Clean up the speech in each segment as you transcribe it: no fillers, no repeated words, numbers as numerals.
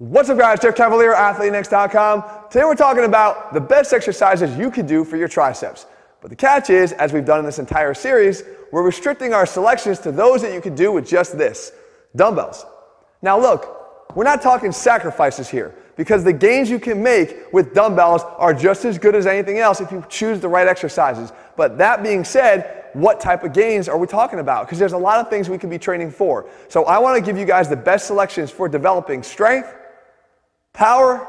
What's up guys, Jeff Cavalier, ATHLEAN-X.com. Today we're talking about the best exercises you can do for your triceps. But the catch is, as we've done in this entire series, we're restricting our selections to those that you can do with just this, dumbbells. Now look, we're not talking sacrifices here, because the gains you can make with dumbbells are just as good as anything else if you choose the right exercises. But that being said, what type of gains are we talking about? Because there's a lot of things we can be training for. So I want to give you guys the best selections for developing strength, power,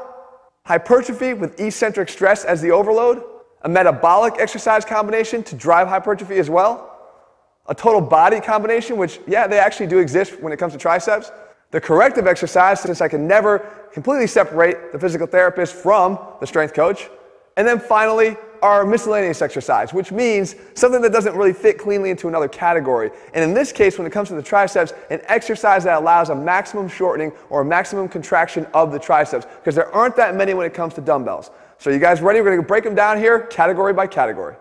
hypertrophy with eccentric stress as the overload, a metabolic exercise combination to drive hypertrophy as well, a total body combination, which, yeah, they actually do exist when it comes to triceps, the corrective exercise, since I can never completely separate the physical therapist from the strength coach, and then finally, our miscellaneous exercise, which means something that doesn't really fit cleanly into another category. And in this case, when it comes to the triceps, an exercise that allows a maximum shortening or a maximum contraction of the triceps, because there aren't that many when it comes to dumbbells. So you guys ready? We're going to break them down here, category by category.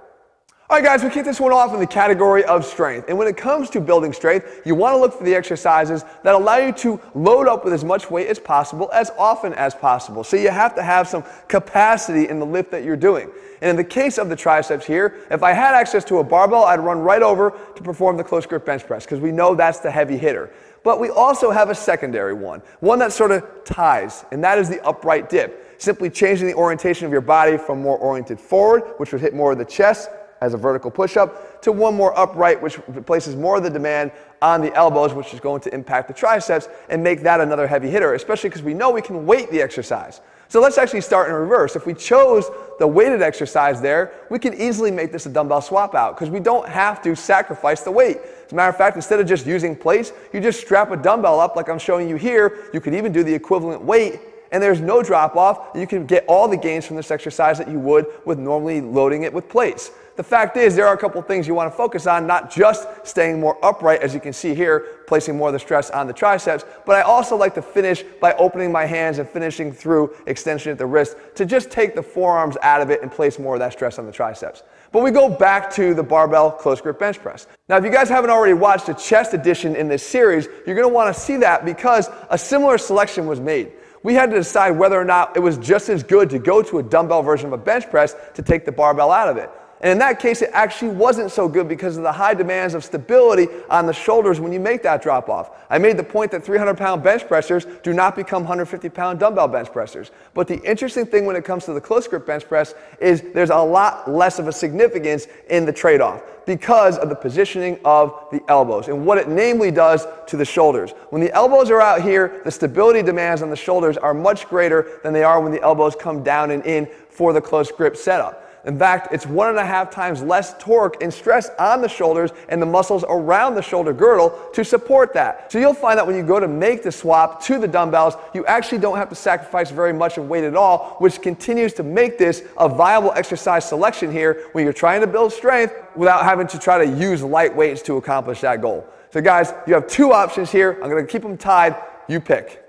All right guys, we kick this one off in the category of strength. And when it comes to building strength, you want to look for the exercises that allow you to load up with as much weight as possible, as often as possible. So you have to have some capacity in the lift that you're doing. And in the case of the triceps here, if I had access to a barbell, I'd run right over to perform the close grip bench press, because we know that's the heavy hitter. But we also have a secondary one that sort of ties, and that is the upright dip. Simply changing the orientation of your body from more oriented forward, which would hit more of the chest, as a vertical push-up, to one more upright, which places more of the demand on the elbows, which is going to impact the triceps and make that another heavy hitter, especially because we know we can weight the exercise. So let's actually start in reverse. If we chose the weighted exercise there, we can easily make this a dumbbell swap out, because we don't have to sacrifice the weight. As a matter of fact, instead of just using plates, you just strap a dumbbell up like I'm showing you here. You could even do the equivalent weight, and there's no drop off. You can get all the gains from this exercise that you would with normally loading it with plates. The fact is, there are a couple things you want to focus on, not just staying more upright, as you can see here, placing more of the stress on the triceps, but I also like to finish by opening my hands and finishing through extension at the wrist to just take the forearms out of it and place more of that stress on the triceps. But we go back to the barbell close grip bench press. Now, if you guys haven't already watched the chest edition in this series, you're going to want to see that, because a similar selection was made. We had to decide whether or not it was just as good to go to a dumbbell version of a bench press to take the barbell out of it. And in that case, it actually wasn't so good because of the high demands of stability on the shoulders when you make that drop off. I made the point that 300-pound bench pressers do not become 150-pound dumbbell bench pressers. But the interesting thing when it comes to the close grip bench press is there's a lot less of a significance in the trade-off because of the positioning of the elbows and what it namely does to the shoulders. When the elbows are out here, the stability demands on the shoulders are much greater than they are when the elbows come down and in for the close grip setup. In fact, it's 1.5 times less torque and stress on the shoulders and the muscles around the shoulder girdle to support that. So you'll find that when you go to make the swap to the dumbbells, you actually don't have to sacrifice very much in weight at all, which continues to make this a viable exercise selection here when you're trying to build strength without having to try to use light weights to accomplish that goal. So guys, you have two options here. I'm going to keep them tied. You pick.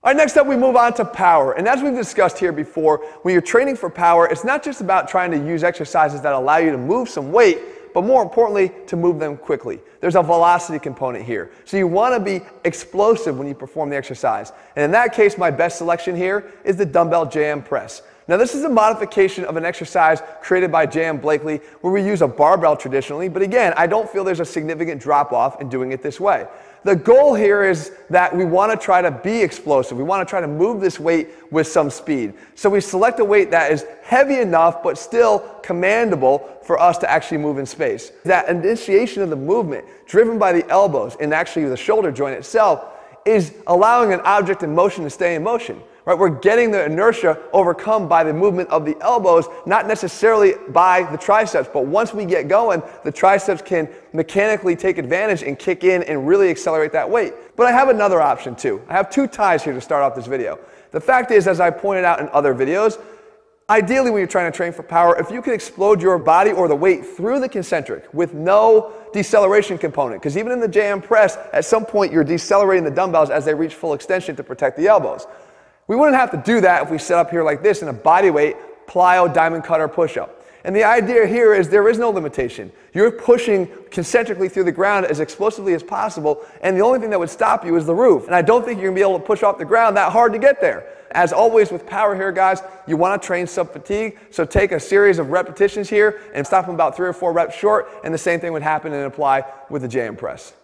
All right, next up we move on to power. And as we've discussed here before, when you're training for power, it's not just about trying to use exercises that allow you to move some weight, but more importantly, to move them quickly. There's a velocity component here. So you want to be explosive when you perform the exercise. And in that case, my best selection here is the dumbbell JM press. Now this is a modification of an exercise created by J.M. Blakely where we use a barbell traditionally, but again, I don't feel there's a significant drop off in doing it this way. The goal here is that we want to try to be explosive. We want to try to move this weight with some speed. So we select a weight that is heavy enough but still commandable for us to actually move in space. That initiation of the movement driven by the elbows and actually the shoulder joint itself is allowing an object in motion to stay in motion. Right? We're getting the inertia overcome by the movement of the elbows, not necessarily by the triceps, but once we get going, the triceps can mechanically take advantage and kick in and really accelerate that weight. But I have another option too. I have two ties here to start off this video. The fact is, as I pointed out in other videos, ideally when you're trying to train for power, if you can explode your body or the weight through the concentric with no deceleration component, because even in the JM press, at some point you're decelerating the dumbbells as they reach full extension to protect the elbows. We wouldn't have to do that if we set up here like this in a bodyweight plyo diamond cutter push-up. And the idea here is there is no limitation. You're pushing concentrically through the ground as explosively as possible, and the only thing that would stop you is the roof. And I don't think you're going to be able to push off the ground that hard to get there. As always with power here, guys, you want to train sub-fatigue, so take a series of repetitions here and stop them about 3 or 4 reps short, and the same thing would happen and apply with the JM press.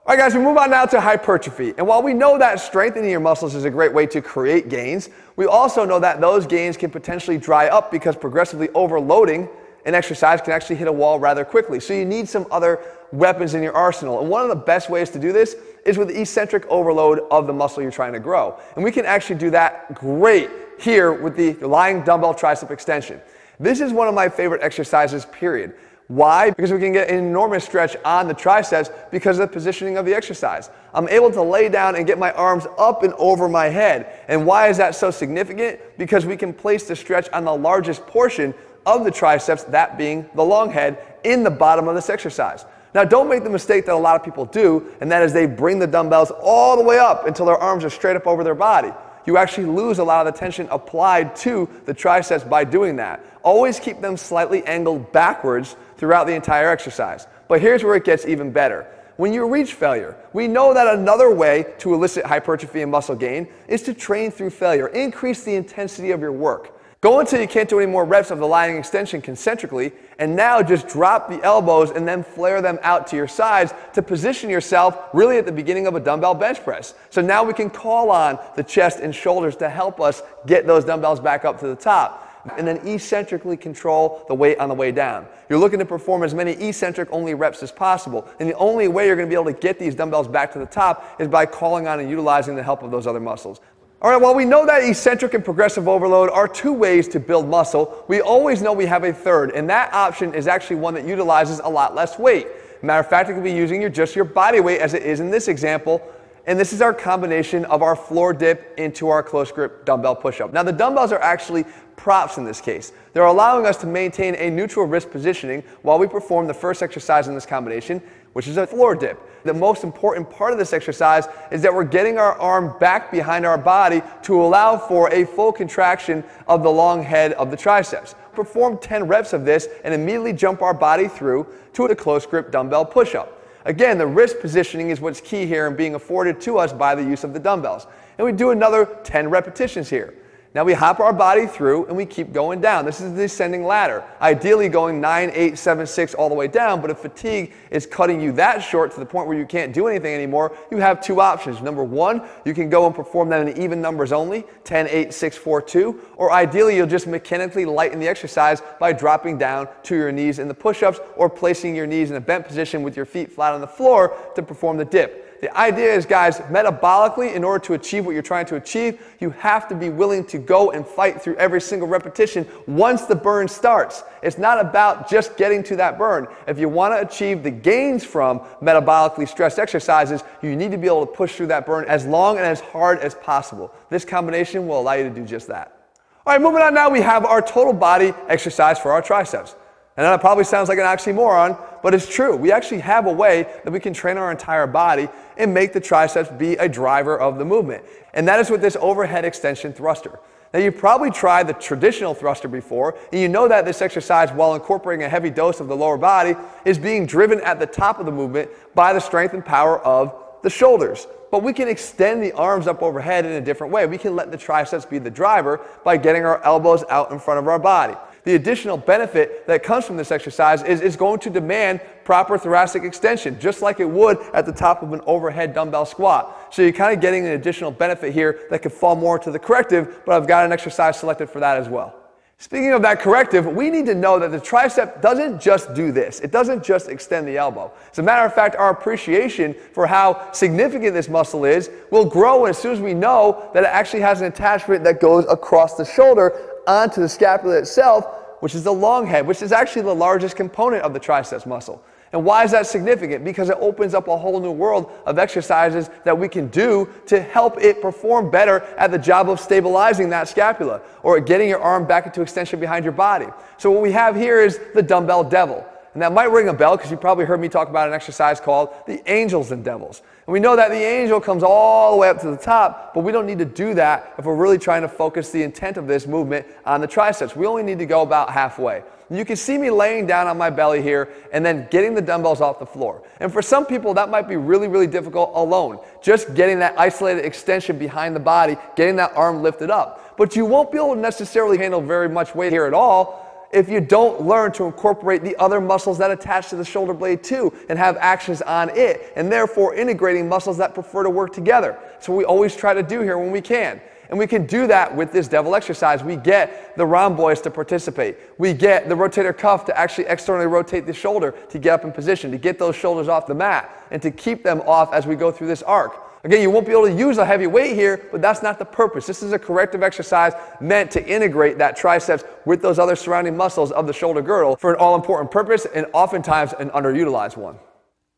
All right, guys, we move on now to hypertrophy. And while we know that strengthening your muscles is a great way to create gains, we also know that those gains can potentially dry up because progressively overloading an exercise can actually hit a wall rather quickly. So you need some other weapons in your arsenal. And one of the best ways to do this is with eccentric overload of the muscle you're trying to grow. And we can actually do that great here with the lying dumbbell tricep extension. This is one of my favorite exercises, period. Why? Because we can get an enormous stretch on the triceps because of the positioning of the exercise. I'm able to lay down and get my arms up and over my head. And why is that so significant? Because we can place the stretch on the largest portion of the triceps, that being the long head, in the bottom of this exercise. Now, don't make the mistake that a lot of people do, and that is they bring the dumbbells all the way up until their arms are straight up over their body. You actually lose a lot of the tension applied to the triceps by doing that. Always keep them slightly angled backwards throughout the entire exercise. But here's where it gets even better. When you reach failure, we know that another way to elicit hypertrophy and muscle gain is to train through failure. Increase the intensity of your work. Go until you can't do any more reps of the lying extension concentrically, and now just drop the elbows and then flare them out to your sides to position yourself really at the beginning of a dumbbell bench press. So now we can call on the chest and shoulders to help us get those dumbbells back up to the top. And then eccentrically control the weight on the way down. You're looking to perform as many eccentric only reps as possible. And the only way you're going to be able to get these dumbbells back to the top is by calling on and utilizing the help of those other muscles. All right, while we know that eccentric and progressive overload are 2 ways to build muscle, we always know we have a third, and that option is actually one that utilizes a lot less weight. Matter of fact, it could be using just your body weight as it is in this example, and this is our combination of our floor dip into our close grip dumbbell push-up. Now, the dumbbells are actually props in this case. They're allowing us to maintain a neutral wrist positioning while we perform the first exercise in this combination, which is a floor dip. The most important part of this exercise is that we're getting our arm back behind our body to allow for a full contraction of the long head of the triceps. Perform 10 reps of this and immediately jump our body through to a close grip dumbbell push-up. Again, the wrist positioning is what's key here and being afforded to us by the use of the dumbbells. And we do another 10 repetitions here. Now we hop our body through and we keep going down. This is the descending ladder. Ideally going 9, 8, 7, 6 all the way down, but if fatigue is cutting you that short to the point where you can't do anything anymore, you have 2 options. Number 1, you can go and perform that in even numbers only, 10, 8, 6, 4, 2, or ideally you'll just mechanically lighten the exercise by dropping down to your knees in the push-ups or placing your knees in a bent position with your feet flat on the floor to perform the dip. The idea is, guys, metabolically, in order to achieve what you're trying to achieve, you have to be willing to go and fight through every single repetition once the burn starts. It's not about just getting to that burn. If you want to achieve the gains from metabolically stressed exercises, you need to be able to push through that burn as long and as hard as possible. This combination will allow you to do just that. All right, moving on now, we have our total body exercise for our triceps. And that probably sounds like an oxymoron, but it's true. We actually have a way that we can train our entire body and make the triceps be a driver of the movement. And that is with this overhead extension thruster. Now, you've probably tried the traditional thruster before, and you know that this exercise, while incorporating a heavy dose of the lower body, is being driven at the top of the movement by the strength and power of the shoulders. But we can extend the arms up overhead in a different way. We can let the triceps be the driver by getting our elbows out in front of our body. The additional benefit that comes from this exercise is going to demand proper thoracic extension, just like it would at the top of an overhead dumbbell squat. So you're kind of getting an additional benefit here that could fall more to the corrective, but I've got an exercise selected for that as well. Speaking of that corrective, we need to know that the tricep doesn't just do this. It doesn't just extend the elbow. As a matter of fact, our appreciation for how significant this muscle is will grow as soon as we know that it actually has an attachment that goes across the shoulder onto the scapula itself, which is the long head, which is actually the largest component of the triceps muscle. And why is that significant? Because it opens up a whole new world of exercises that we can do to help it perform better at the job of stabilizing that scapula or getting your arm back into extension behind your body. So what we have here is the dumbbell devil. And that might ring a bell because you probably heard me talk about an exercise called the angels and devils. And we know that the angel comes all the way up to the top, but we don't need to do that if we're really trying to focus the intent of this movement on the triceps. We only need to go about halfway. And you can see me laying down on my belly here and then getting the dumbbells off the floor. And for some people, that might be really, really difficult alone. Just getting that isolated extension behind the body, getting that arm lifted up. But you won't be able to necessarily handle very much weight here at all if you don't learn to incorporate the other muscles that attach to the shoulder blade too and have actions on it, and therefore integrating muscles that prefer to work together. So we always try to do here when we can. And we can do that with this devil exercise. We get the rhomboids to participate. We get the rotator cuff to actually externally rotate the shoulder to get up in position, to get those shoulders off the mat, and to keep them off as we go through this arc. Again, you won't be able to use a heavy weight here, but that's not the purpose. This is a corrective exercise meant to integrate that triceps with those other surrounding muscles of the shoulder girdle for an all-important purpose, and oftentimes an underutilized one.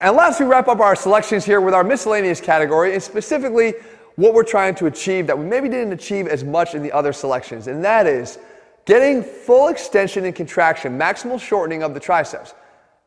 And last, we wrap up our selections here with our miscellaneous category, and specifically what we're trying to achieve that we maybe didn't achieve as much in the other selections, and that is getting full extension and contraction, maximal shortening of the triceps.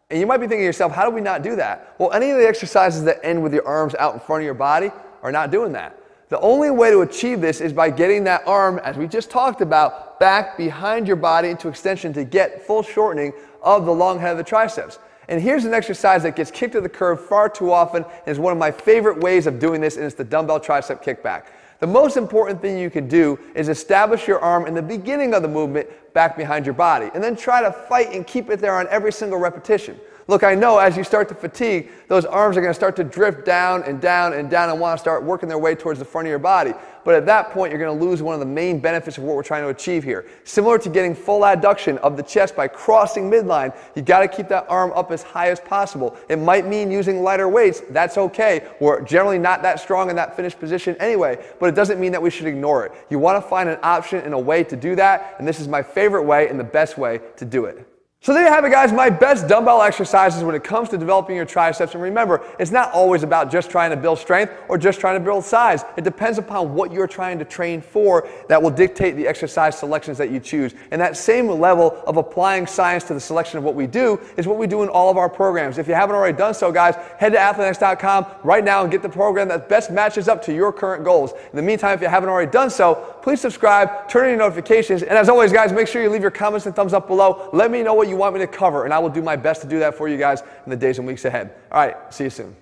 And you might be thinking to yourself, how do we not do that? Well, any of the exercises that end with your arms out in front of your body are not doing that. The only way to achieve this is by getting that arm, as we just talked about, back behind your body into extension to get full shortening of the long head of the triceps. And here's an exercise that gets kicked to the curb far too often and is one of my favorite ways of doing this, and it's the dumbbell tricep kickback. The most important thing you can do is establish your arm in the beginning of the movement back behind your body, and then try to fight and keep it there on every single repetition. Look, I know as you start to fatigue, those arms are going to start to drift down and down and down and want to start working their way towards the front of your body. But at that point, you're going to lose one of the main benefits of what we're trying to achieve here. Similar to getting full adduction of the chest by crossing midline, you got to keep that arm up as high as possible. It might mean using lighter weights. That's okay. We're generally not that strong in that finished position anyway, but it doesn't mean that we should ignore it. You want to find an option and a way to do that, and this is my favorite way and the best way to do it. So there you have it, guys, my best dumbbell exercises when it comes to developing your triceps. And remember, it's not always about just trying to build strength or just trying to build size. It depends upon what you're trying to train for that will dictate the exercise selections that you choose. And that same level of applying science to the selection of what we do is what we do in all of our programs. If you haven't already done so, guys, head to ATHLEAN-X.com right now and get the program that best matches up to your current goals. In the meantime, if you haven't already done so, please subscribe, turn on your notifications, and as always, guys, make sure you leave your comments and thumbs up below. Let me know what you want me to cover, and I will do my best to do that for you guys in the days and weeks ahead. All right, see you soon.